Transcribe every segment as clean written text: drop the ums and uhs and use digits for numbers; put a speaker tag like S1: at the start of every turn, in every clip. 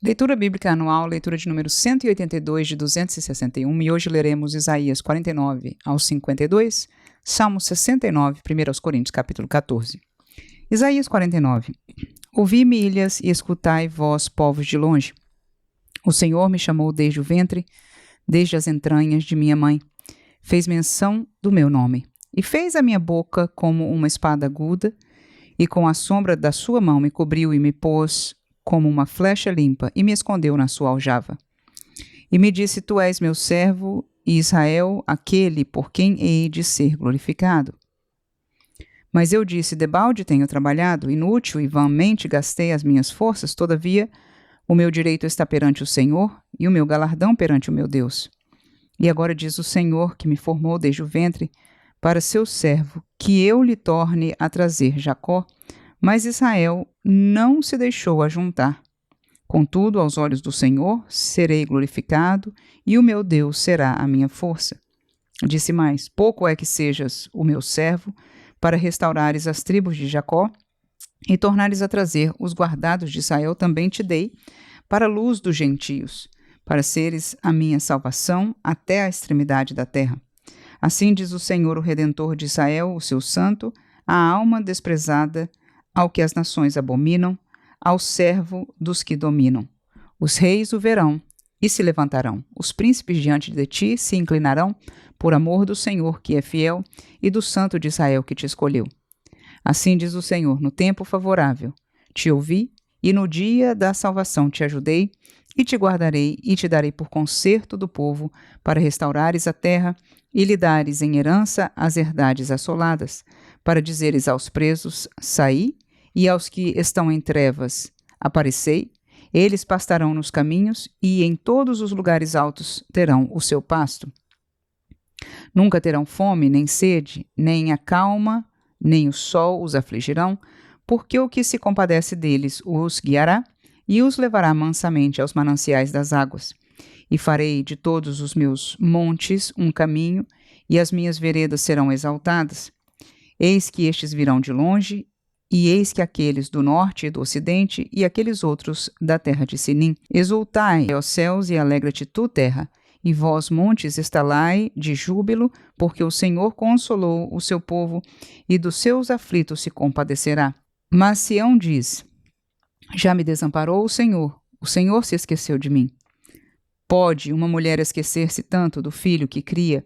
S1: Leitura Bíblica Anual, leitura de número 182 de 261, e hoje leremos Isaías 49 ao 52, Salmo 69, 1 Coríntios capítulo 14. Isaías 49. Ouvi-me, ilhas, e escutai, vós, povos de longe. O Senhor me chamou desde o ventre, desde as entranhas de minha mãe. Fez menção do meu nome, e fez a minha boca como uma espada aguda, e com a sombra da sua mão me cobriu e me pôs como uma flecha limpa, e me escondeu na sua aljava. E me disse, tu és meu servo, e Israel, aquele por quem hei de ser glorificado. Mas eu disse, debalde tenho trabalhado, inútil e vãmente gastei as minhas forças, todavia o meu direito está perante o Senhor, e o meu galardão perante o meu Deus. E agora diz o Senhor, que me formou desde o ventre, para seu servo, que eu lhe torne a trazer Jacó, mas Israel não se deixou ajuntar. Contudo, aos olhos do Senhor, serei glorificado, e o meu Deus será a minha força. Disse mais, pouco é que sejas o meu servo, para restaurares as tribos de Jacó, e tornares a trazer os guardados de Israel, também te dei, para a luz dos gentios, para seres a minha salvação até a extremidade da terra. Assim diz o Senhor, o Redentor de Israel, o seu santo, a alma desprezada, ao que as nações abominam, ao servo dos que dominam. Os reis o verão e se levantarão. Os príncipes diante de ti se inclinarão por amor do Senhor, que é fiel, e do Santo de Israel, que te escolheu. Assim diz o Senhor, no tempo favorável te ouvi, e no dia da salvação te ajudei, e te guardarei, e te darei por conserto do povo, para restaurares a terra, e lhe dares em herança as herdades assoladas, para dizeres aos presos, saí, e aos que estão em trevas, aparecei, eles pastarão nos caminhos, e em todos os lugares altos terão o seu pasto. Nunca terão fome, nem sede, nem a calma, nem o sol os afligirão, porque o que se compadece deles os guiará, e os levará mansamente aos mananciais das águas. E farei de todos os meus montes um caminho, e as minhas veredas serão exaltadas. Eis que estes virão de longe, e eis que aqueles do norte e do ocidente, e aqueles outros da terra de Sinim. Exultai, ó céus, e alegra-te tu, terra, e vós, montes, estalai de júbilo, porque o Senhor consolou o seu povo, e dos seus aflitos se compadecerá. Mas Sião diz, já me desamparou o Senhor se esqueceu de mim. Pode uma mulher esquecer-se tanto do filho que cria,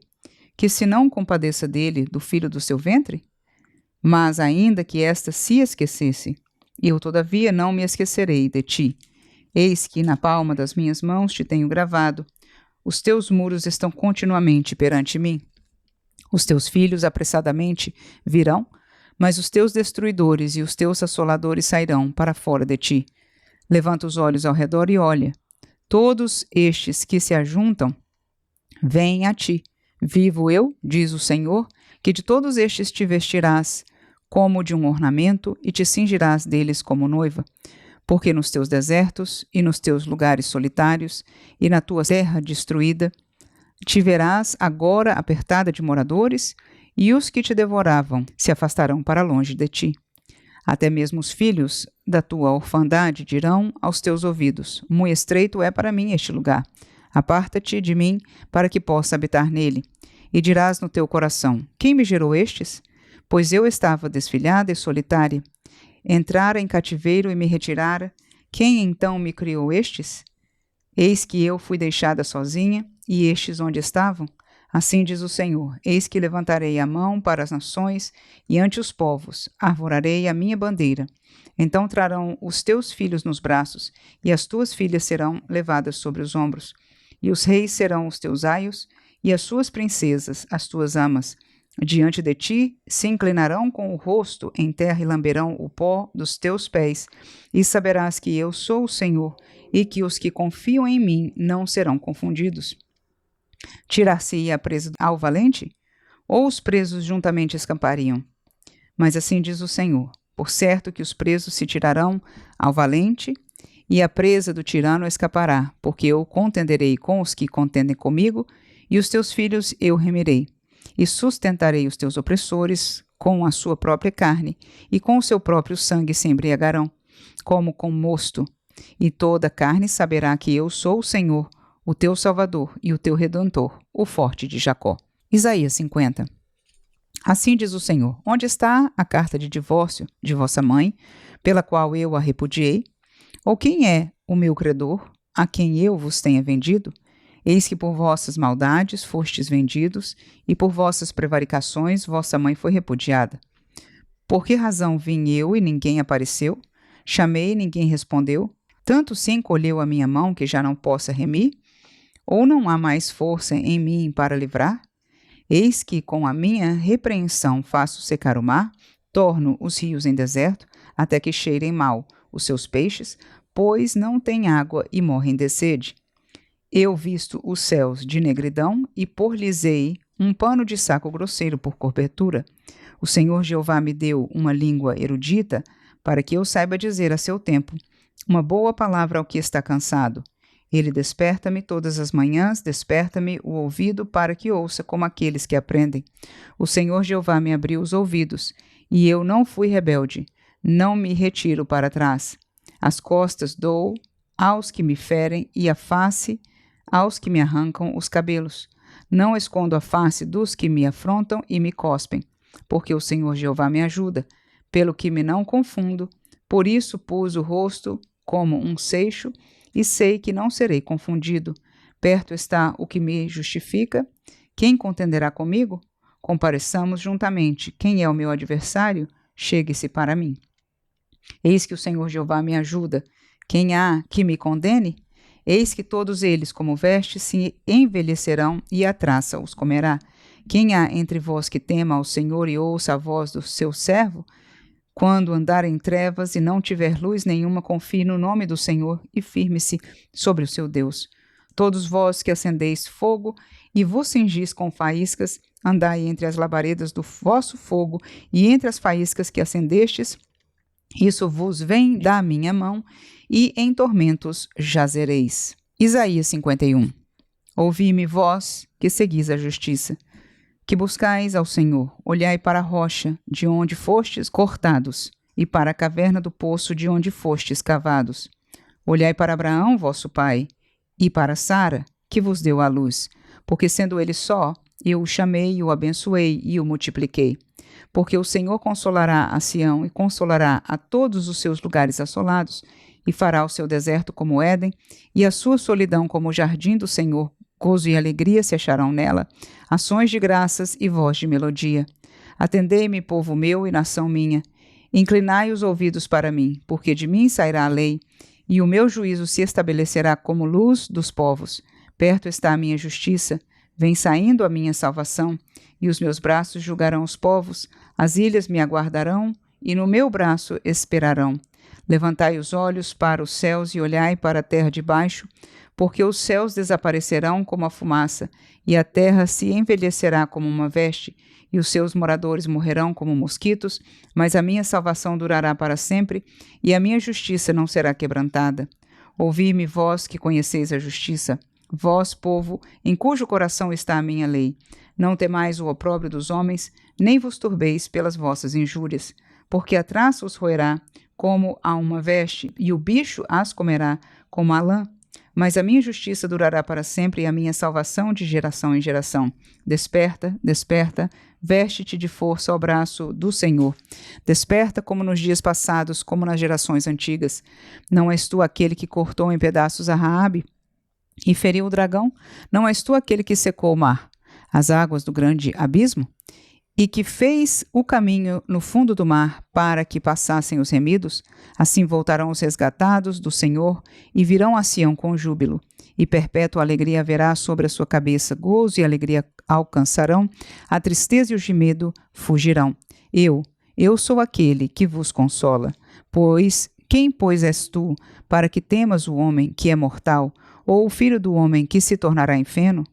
S1: que se não compadeça dele, do filho do seu ventre? Mas ainda que esta se esquecesse, eu todavia não me esquecerei de ti. Eis que na palma das minhas mãos te tenho gravado, os teus muros estão continuamente perante mim. Os teus filhos apressadamente virão, mas os teus destruidores e os teus assoladores sairão para fora de ti. Levanta os olhos ao redor e olha. Todos estes que se ajuntam, vêm a ti. Vivo eu, diz o Senhor, que de todos estes te vestirás como de um ornamento e te cingirás deles como noiva. Porque nos teus desertos e nos teus lugares solitários e na tua terra destruída, te verás agora apertada de moradores, e os que te devoravam se afastarão para longe de ti. Até mesmo os filhos da tua orfandade dirão aos teus ouvidos, muito estreito é para mim este lugar, aparta-te de mim para que possa habitar nele. E dirás no teu coração, quem me gerou estes? Pois eu estava desfilhada e solitária, entrara em cativeiro e me retirara, quem então me criou estes? Eis que eu fui deixada sozinha, e estes onde estavam? Assim diz o Senhor, eis que levantarei a mão para as nações, e ante os povos arvorarei a minha bandeira. Então trarão os teus filhos nos braços, e as tuas filhas serão levadas sobre os ombros. E os reis serão os teus aios, e as suas princesas, as tuas amas. Diante de ti se inclinarão com o rosto em terra e lamberão o pó dos teus pés, e saberás que eu sou o Senhor, e que os que confiam em mim não serão confundidos. Tirar-se-ia preso ao valente? Ou os presos juntamente escapariam? Mas assim diz o Senhor, por certo que os presos se tirarão ao valente, e a presa do tirano escapará, porque eu contenderei com os que contendem comigo, e os teus filhos eu remirei. E sustentarei os teus opressores com a sua própria carne, e com o seu próprio sangue se embriagarão, como com mosto. e toda a carne saberá que eu sou o Senhor, o teu Salvador e o teu Redentor, o forte de Jacó. Isaías 50. Assim diz o Senhor: onde está a carta de divórcio de vossa mãe, pela qual eu a repudiei? Ou quem é o meu credor, a quem eu vos tenha vendido? Eis que por vossas maldades fostes vendidos, e por vossas prevaricações vossa mãe foi repudiada. Por que razão vim eu e ninguém apareceu? Chamei e ninguém respondeu? Tanto se encolheu a minha mão que já não possa remir? Ou não há mais força em mim para livrar? Eis que com a minha repreensão faço secar o mar, torno os rios em deserto, até que cheirem mal os seus peixes, pois não têm água e morrem de sede. Eu visto os céus de negridão e por-lhes-ei um pano de saco grosseiro por cobertura. O Senhor Jeová me deu uma língua erudita, para que eu saiba dizer a seu tempo uma boa palavra ao que está cansado. Ele desperta-me todas as manhãs, desperta-me o ouvido para que ouça como aqueles que aprendem. O Senhor Jeová me abriu os ouvidos, e eu não fui rebelde, não me retiro para trás. As costas dou aos que me ferem e a face aos que me arrancam os cabelos. Não escondo a face dos que me afrontam e me cospem, porque o Senhor Jeová me ajuda, pelo que me não confundo. Por isso pus o rosto como um seixo, e sei que não serei confundido. Perto está o que me justifica. Quem contenderá comigo? Compareçamos juntamente. Quem é o meu adversário? Chegue-se para mim. Eis que o Senhor Jeová me ajuda. Quem há que me condene? Eis que todos eles, como vestes, se envelhecerão, e a traça os comerá. Quem há entre vós que tema ao Senhor e ouça a voz do seu servo? Quando andar em trevas e não tiver luz nenhuma, confie no nome do Senhor e firme-se sobre o seu Deus. Todos vós que acendeis fogo e vos cingis com faíscas, andai entre as labaredas do vosso fogo e entre as faíscas que acendestes, isso vos vem da minha mão, e em tormentos jazereis. Isaías 51. Ouvi-me, vós que seguis a justiça, que buscais ao Senhor, olhai para a rocha de onde fostes cortados, e para a caverna do poço de onde fostes cavados. Olhai para Abraão, vosso pai, e para Sara, que vos deu à luz, porque sendo ele só, eu o chamei, o abençoei e o multipliquei. Porque o Senhor consolará a Sião e consolará a todos os seus lugares assolados, e fará o seu deserto como Éden, e a sua solidão como o jardim do Senhor. Gozo e alegria se acharão nela, ações de graças e voz de melodia. Atendei-me, povo meu e nação minha. Inclinai os ouvidos para mim, porque de mim sairá a lei, e o meu juízo se estabelecerá como luz dos povos. Perto está a minha justiça, vem saindo a minha salvação, e os meus braços julgarão os povos, as ilhas me aguardarão, e no meu braço esperarão. Levantai os olhos para os céus e olhai para a terra de baixo, porque os céus desaparecerão como a fumaça, e a terra se envelhecerá como uma veste, e os seus moradores morrerão como mosquitos, mas a minha salvação durará para sempre, e a minha justiça não será quebrantada. Ouvi-me, vós que conheceis a justiça, vós, povo, em cujo coração está a minha lei. Não temais o opróbrio dos homens, nem vos turbeis pelas vossas injúrias, porque a traça os roerá como a uma veste, e o bicho as comerá como a lã. Mas a minha justiça durará para sempre e a minha salvação de geração em geração. Desperta, desperta, veste-te de força ao braço do Senhor. Desperta como nos dias passados, como nas gerações antigas. Não és tu aquele que cortou em pedaços a Raabe e feriu o dragão? Não és tu aquele que secou o mar, as águas do grande abismo? E que fez o caminho no fundo do mar para que passassem os remidos? Assim voltarão os resgatados do Senhor e virão a Sião com júbilo. E perpétua alegria haverá sobre a sua cabeça, gozo e alegria alcançarão, a tristeza e o gemido fugirão. Eu sou aquele que vos consola. Quem és tu, para que temas o homem que é mortal, ou o filho do homem que se tornará enfeno?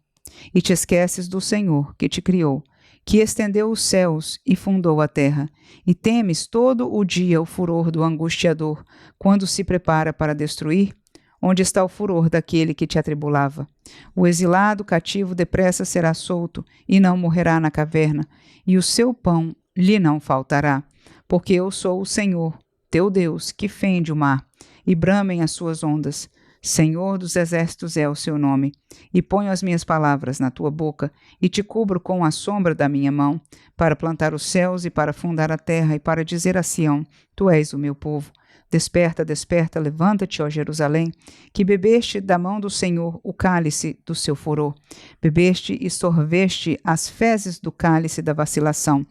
S1: E te esqueces do Senhor que te criou, que estendeu os céus e fundou a terra, e temes todo o dia o furor do angustiador, quando se prepara para destruir? Onde está o furor daquele que te atribulava? O exilado cativo depressa será solto, e não morrerá na caverna, e o seu pão lhe não faltará, porque eu sou o Senhor, teu Deus, que fende o mar, e bramem as suas ondas. Senhor dos exércitos é o seu nome. E ponho as minhas palavras na tua boca, e te cubro com a sombra da minha mão, para plantar os céus e para fundar a terra, e para dizer a Sião: Tu és o meu povo. Desperta, desperta, levanta-te, ó Jerusalém, que bebeste da mão do Senhor o cálice do seu furor. Bebeste e sorveste as fezes do cálice da vacilação.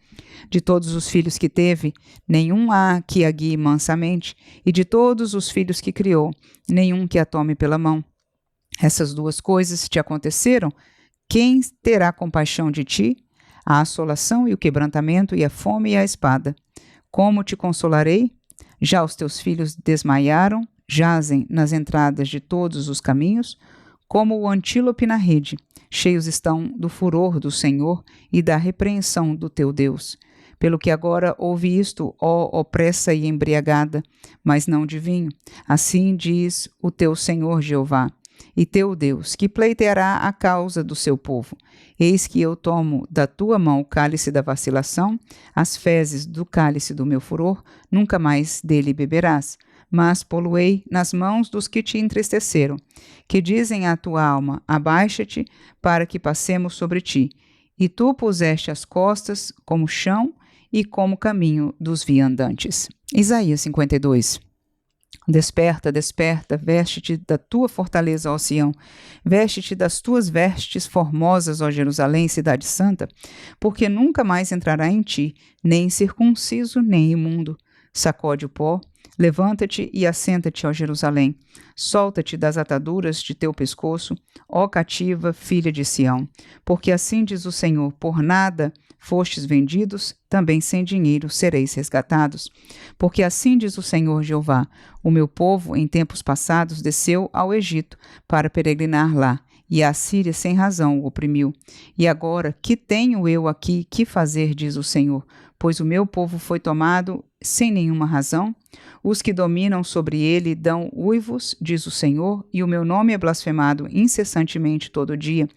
S1: De todos os filhos que teve, nenhum há que a guie mansamente, e de todos os filhos que criou, nenhum que a tome pela mão. Essas duas coisas te aconteceram. Quem terá compaixão de ti? A assolação e o quebrantamento, e a fome e a espada. Como te consolarei? Já os teus filhos desmaiaram, jazem nas entradas de todos os caminhos, como o antílope na rede. Cheios estão do furor do Senhor e da repreensão do teu Deus. Pelo que agora ouve isto, ó opressa e embriagada, mas não de vinho. Assim diz o teu Senhor Jeová, e teu Deus, que pleiteará a causa do seu povo. Eis que eu tomo da tua mão o cálice da vacilação, as fezes do cálice do meu furor, nunca mais dele beberás. Mas poluei nas mãos dos que te entristeceram, que dizem à tua alma: abaixa-te, para que passemos sobre ti. E tu puseste as costas como chão e como caminho dos viandantes. Isaías 52. Desperta, desperta, veste-te da tua fortaleza, ó Sião, veste-te das tuas vestes formosas, ó Jerusalém, cidade santa, porque nunca mais entrará em ti, nem circunciso, nem imundo. Sacode o pó, levanta-te e assenta-te, ó Jerusalém. Solta-te das ataduras de teu pescoço, ó cativa, filha de Sião. Porque assim diz o Senhor: por nada fostes vendidos, também sem dinheiro sereis resgatados. Porque assim diz o Senhor Jeová: o meu povo em tempos passados desceu ao Egito para peregrinar lá, e a Assíria sem razão o oprimiu. E agora, que tenho eu aqui que fazer, diz o Senhor? Pois o meu povo foi tomado sem nenhuma razão. Os que dominam sobre ele dão uivos, diz o Senhor, e o meu nome é blasfemado incessantemente todo dia.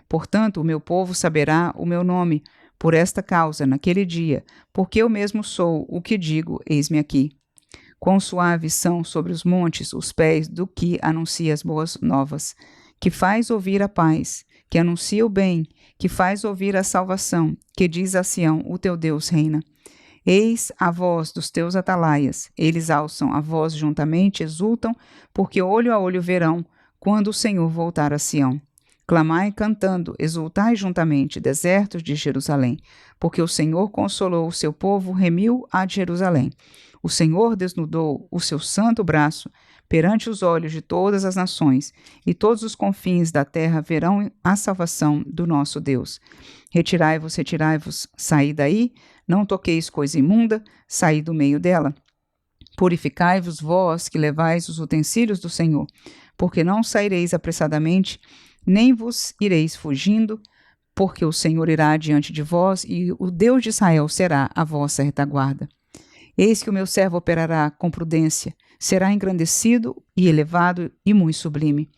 S1: Portanto, o meu povo saberá o meu nome, por esta causa, naquele dia, porque eu mesmo sou o que digo, eis-me aqui. Quão suaves são sobre os montes os pés do que anuncia as boas novas, que faz ouvir a paz, que anuncia o bem, que faz ouvir a salvação, que diz a Sião: o teu Deus reina. Eis a voz dos teus atalaias, eles alçam a voz juntamente, exultam, porque olho a olho verão, quando o Senhor voltar a Sião. Clamai cantando, exultai juntamente, desertos de Jerusalém, porque o Senhor consolou o seu povo, remiu a Jerusalém. O Senhor desnudou o seu santo braço perante os olhos de todas as nações, e todos os confins da terra verão a salvação do nosso Deus. Retirai-vos, retirai-vos, saí daí, não toqueis coisa imunda, saí do meio dela. Purificai-vos vós que levais os utensílios do Senhor, porque não saireis apressadamente, nem vos ireis fugindo, porque o Senhor irá diante de vós, e o Deus de Israel será a vossa retaguarda. Eis que o meu servo operará com prudência, será engrandecido e elevado e muito sublime.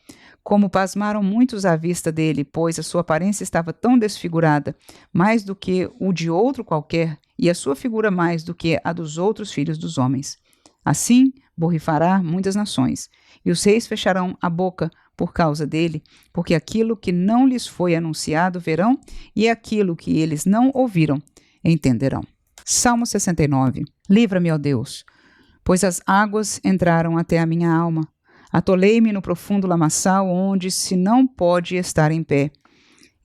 S1: Como pasmaram muitos à vista dele, pois a sua aparência estava tão desfigurada, mais do que o de outro qualquer, e a sua figura mais do que a dos outros filhos dos homens. Assim borrifará muitas nações, e os reis fecharão a boca por causa dele, porque aquilo que não lhes foi anunciado verão, e aquilo que eles não ouviram entenderão. Salmo 69. Livra-me, ó Deus, pois as águas entraram até a minha alma. Atolei-me no profundo lamaçal, onde se não pode estar em pé.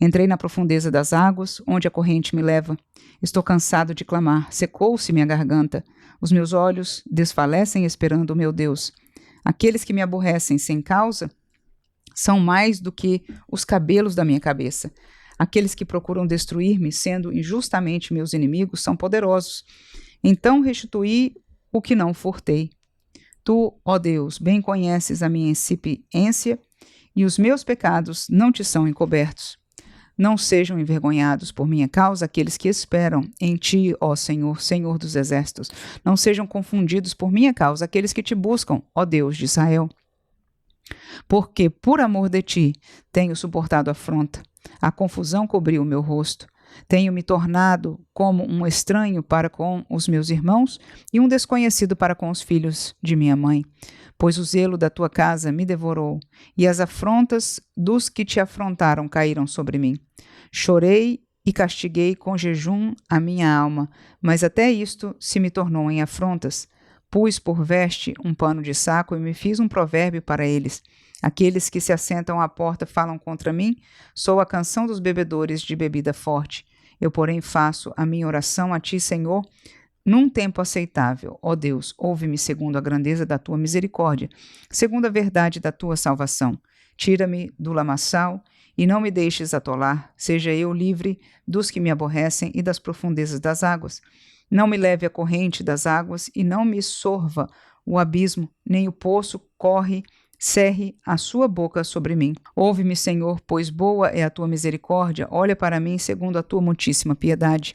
S1: Entrei na profundeza das águas, onde a corrente me leva. Estou cansado de clamar, secou-se minha garganta. Os meus olhos desfalecem esperando o meu Deus. Aqueles que me aborrecem sem causa são mais do que os cabelos da minha cabeça. Aqueles que procuram destruir-me, sendo injustamente meus inimigos, são poderosos. Então restituí o que não furtei. Tu, ó Deus, bem conheces a minha incipiência, e os meus pecados não te são encobertos. Não sejam envergonhados por minha causa aqueles que esperam em ti, ó Senhor, Senhor dos exércitos. Não sejam confundidos por minha causa aqueles que te buscam, ó Deus de Israel. Porque por amor de ti tenho suportado a afronta. A confusão cobriu o meu rosto. Tenho me tornado como um estranho para com os meus irmãos e um desconhecido para com os filhos de minha mãe. Pois o zelo da tua casa me devorou, e as afrontas dos que te afrontaram caíram sobre mim. Chorei e castiguei com jejum a minha alma, mas até isto se me tornou em afrontas. Pus por veste um pano de saco e me fiz um provérbio para eles. Aqueles que se assentam à porta falam contra mim, sou a canção dos bebedores de bebida forte. Eu, porém, faço a minha oração a ti, Senhor, num tempo aceitável. Ó Deus, ouve-me segundo a grandeza da tua misericórdia, segundo a verdade da tua salvação. Tira-me do lamaçal e não me deixes atolar, seja eu livre dos que me aborrecem e das profundezas das águas. Não me leve a corrente das águas e não me sorva o abismo, nem o poço cerre a sua boca sobre mim. Ouve-me, Senhor, pois boa é a tua misericórdia, olha para mim segundo a tua muitíssima piedade.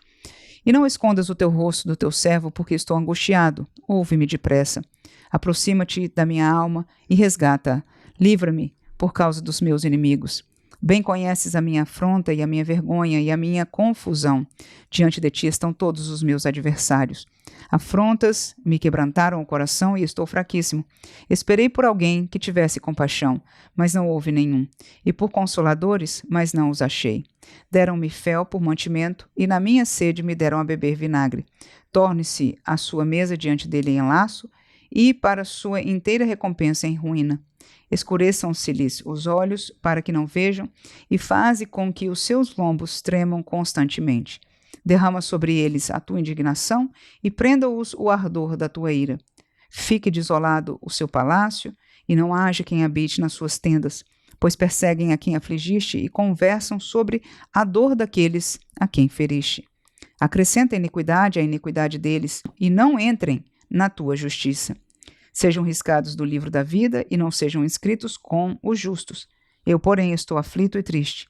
S1: E não escondas o teu rosto do teu servo, porque estou angustiado. Ouve-me depressa. Aproxima-te da minha alma e resgata-a. Livra-me por causa dos meus inimigos. Bem conheces a minha afronta e a minha vergonha e a minha confusão. Diante de ti estão todos os meus adversários. Afrontas me quebrantaram o coração e estou fraquíssimo. Esperei por alguém que tivesse compaixão, mas não houve nenhum. E por consoladores, mas não os achei. Deram-me fel por mantimento e na minha sede me deram a beber vinagre. Torne-se a sua mesa diante dele em laço e para sua inteira recompensa em ruína. Escureçam-se-lhes os olhos para que não vejam e faze com que os seus lombos tremam constantemente. Derrama sobre eles a tua indignação e prenda-os o ardor da tua ira. Fique desolado o seu palácio e não haja quem habite nas suas tendas, pois perseguem a quem afligiste e conversam sobre a dor daqueles a quem feriste. Acrescenta iniquidade à iniquidade deles e não entrem na tua justiça. Sejam riscados do livro da vida e não sejam inscritos com os justos. Eu, porém, estou aflito e triste.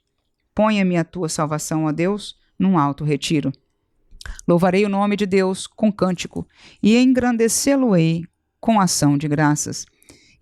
S1: Ponha-me a tua salvação, ó Deus, num alto retiro. Louvarei o nome de Deus com cântico e engrandecê-lo-ei com ação de graças.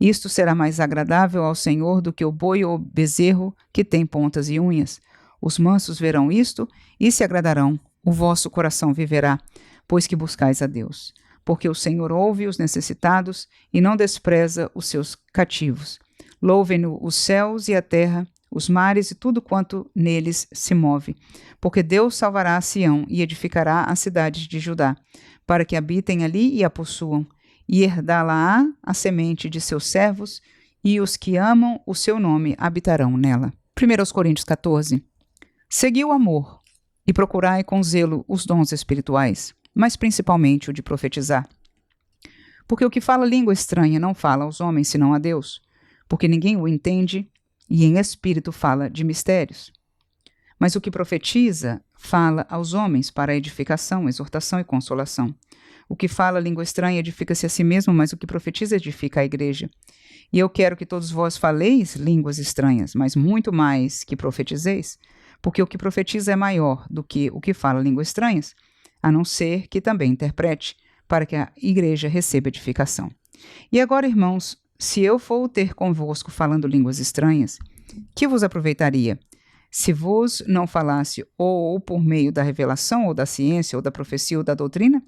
S1: Isto será mais agradável ao Senhor do que o boi ou bezerro que tem pontas e unhas. Os mansos verão isto e se agradarão. O vosso coração viverá, pois que buscais a Deus. Porque o Senhor ouve os necessitados e não despreza os seus cativos. Louvem-no os céus e a terra, os mares e tudo quanto neles se move. Porque Deus salvará a Sião e edificará as cidades de Judá, para que habitem ali e a possuam, e herdá-la-á a semente de seus servos, e os que amam o seu nome habitarão nela. 1 Coríntios 14. Segui o amor, e procurai com zelo os dons espirituais, mas principalmente o de profetizar. Porque o que fala língua estranha não fala aos homens, senão a Deus, porque ninguém o entende, e em espírito fala de mistérios. Mas o que profetiza fala aos homens para edificação, exortação e consolação. O que fala língua estranha edifica-se a si mesmo, mas o que profetiza edifica a igreja. E eu quero que todos vós faleis línguas estranhas, mas muito mais que profetizeis, porque o que profetiza é maior do que o que fala línguas estranhas, a não ser que também interprete, para que a igreja receba edificação. E agora, irmãos, se eu for ter convosco falando línguas estranhas, que vos aproveitaria? Se vos não falasse ou por meio da revelação, ou da ciência, ou da profecia, ou da doutrina?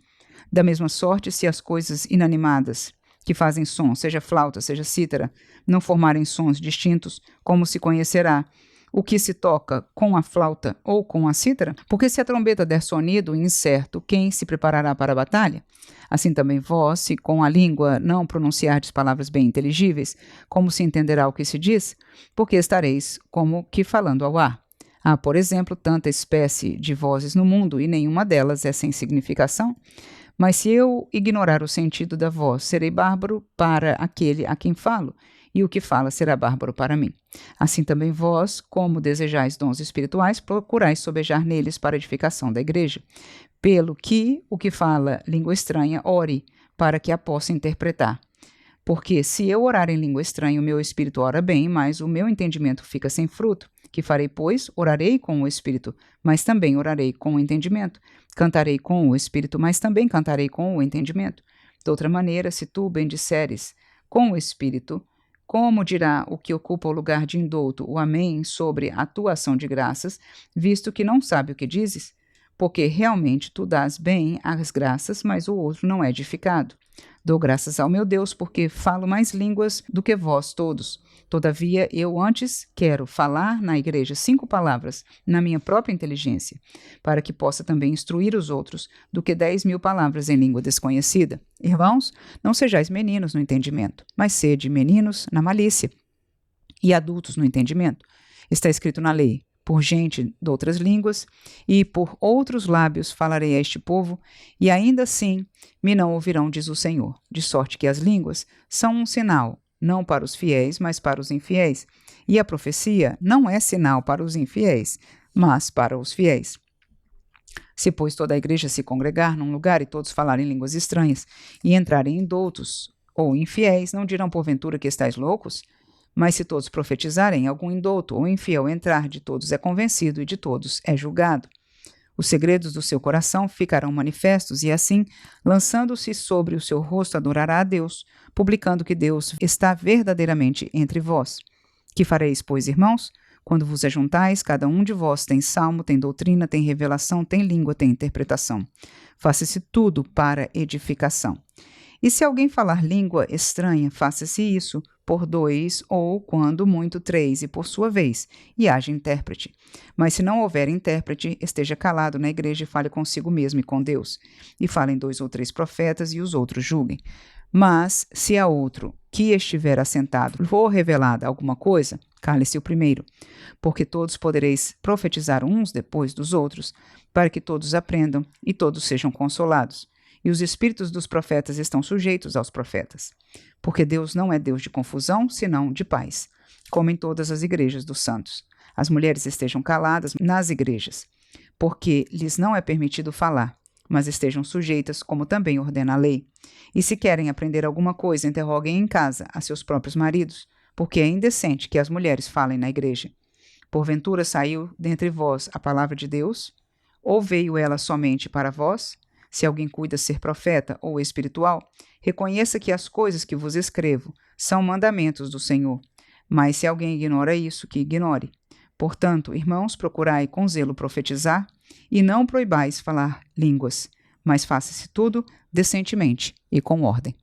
S1: Da mesma sorte, se as coisas inanimadas, que fazem som, seja flauta, seja cítara, não formarem sons distintos, como se conhecerá o que se toca com a flauta ou com a cítara? Porque se a trombeta der sonido incerto, quem se preparará para a batalha? Assim também vós, se com a língua não pronunciardes palavras bem inteligíveis, como se entenderá o que se diz? Porque estareis como que falando ao ar. Há, por exemplo, tanta espécie de vozes no mundo, e nenhuma delas é sem significação. Mas se eu ignorar o sentido da voz, serei bárbaro para aquele a quem falo, e o que fala será bárbaro para mim. Assim também vós, como desejais dons espirituais, procurais sobejar neles para a edificação da igreja. Pelo que o que fala língua estranha, ore, para que a possa interpretar. Porque se eu orar em língua estranha, o meu espírito ora bem, mas o meu entendimento fica sem fruto. Que farei, pois? Orarei com o espírito, mas também orarei com o entendimento. Cantarei com o espírito, mas também cantarei com o entendimento. De outra maneira, se tu bendisseres com o espírito, Como dirá o que ocupa o lugar de indouto o amém sobre a tua ação de graças, visto que não sabe o que dizes? Porque realmente tu dás bem as graças, mas o outro não é edificado. Dou graças ao meu Deus, porque falo mais línguas do que vós todos. Todavia, eu antes quero falar na igreja 5 palavras, na minha própria inteligência, para que possa também instruir os outros, do que 10.000 palavras em língua desconhecida. Irmãos, não sejais meninos no entendimento, mas sede meninos na malícia, e adultos no entendimento. Está escrito na lei: por gente de outras línguas e por outros lábios falarei a este povo, e ainda assim me não ouvirão, diz o Senhor. De sorte que as línguas são um sinal, não para os fiéis, mas para os infiéis. E a profecia não é sinal para os infiéis, mas para os fiéis. Se, pois, toda a igreja se congregar num lugar e todos falarem línguas estranhas e entrarem indoutos ou infiéis, não dirão porventura que estáis loucos? Mas se todos profetizarem, algum indouto ou infiel entrar, de todos é convencido e de todos é julgado. Os segredos do seu coração ficarão manifestos e assim, lançando-se sobre o seu rosto, adorará a Deus, publicando que Deus está verdadeiramente entre vós. Que fareis, pois, irmãos? Quando vos ajuntais, cada um de vós tem salmo, tem doutrina, tem revelação, tem língua, tem interpretação. Faça-se tudo para edificação. E se alguém falar língua estranha, faça-se isso por 2 ou, quando muito, 3, e por sua vez, e haja intérprete. Mas se não houver intérprete, esteja calado na igreja e fale consigo mesmo e com Deus. E falem 2 ou 3 profetas e os outros julguem. Mas, se a outro que estiver assentado for revelada alguma coisa, cale-se o primeiro, porque todos podereis profetizar uns depois dos outros, para que todos aprendam e todos sejam consolados. E os espíritos dos profetas estão sujeitos aos profetas. Porque Deus não é Deus de confusão, senão de paz, como em todas as igrejas dos santos. As mulheres estejam caladas nas igrejas, porque lhes não é permitido falar, mas estejam sujeitas, como também ordena a lei. E se querem aprender alguma coisa, interroguem em casa a seus próprios maridos, porque é indecente que as mulheres falem na igreja. Porventura saiu dentre vós a palavra de Deus? Ou veio ela somente para vós? Se alguém cuida ser profeta ou espiritual, reconheça que as coisas que vos escrevo são mandamentos do Senhor. Mas se alguém ignora isso, que ignore. Portanto, irmãos, procurai com zelo profetizar, e não proibais falar línguas, mas faça-se tudo decentemente e com ordem.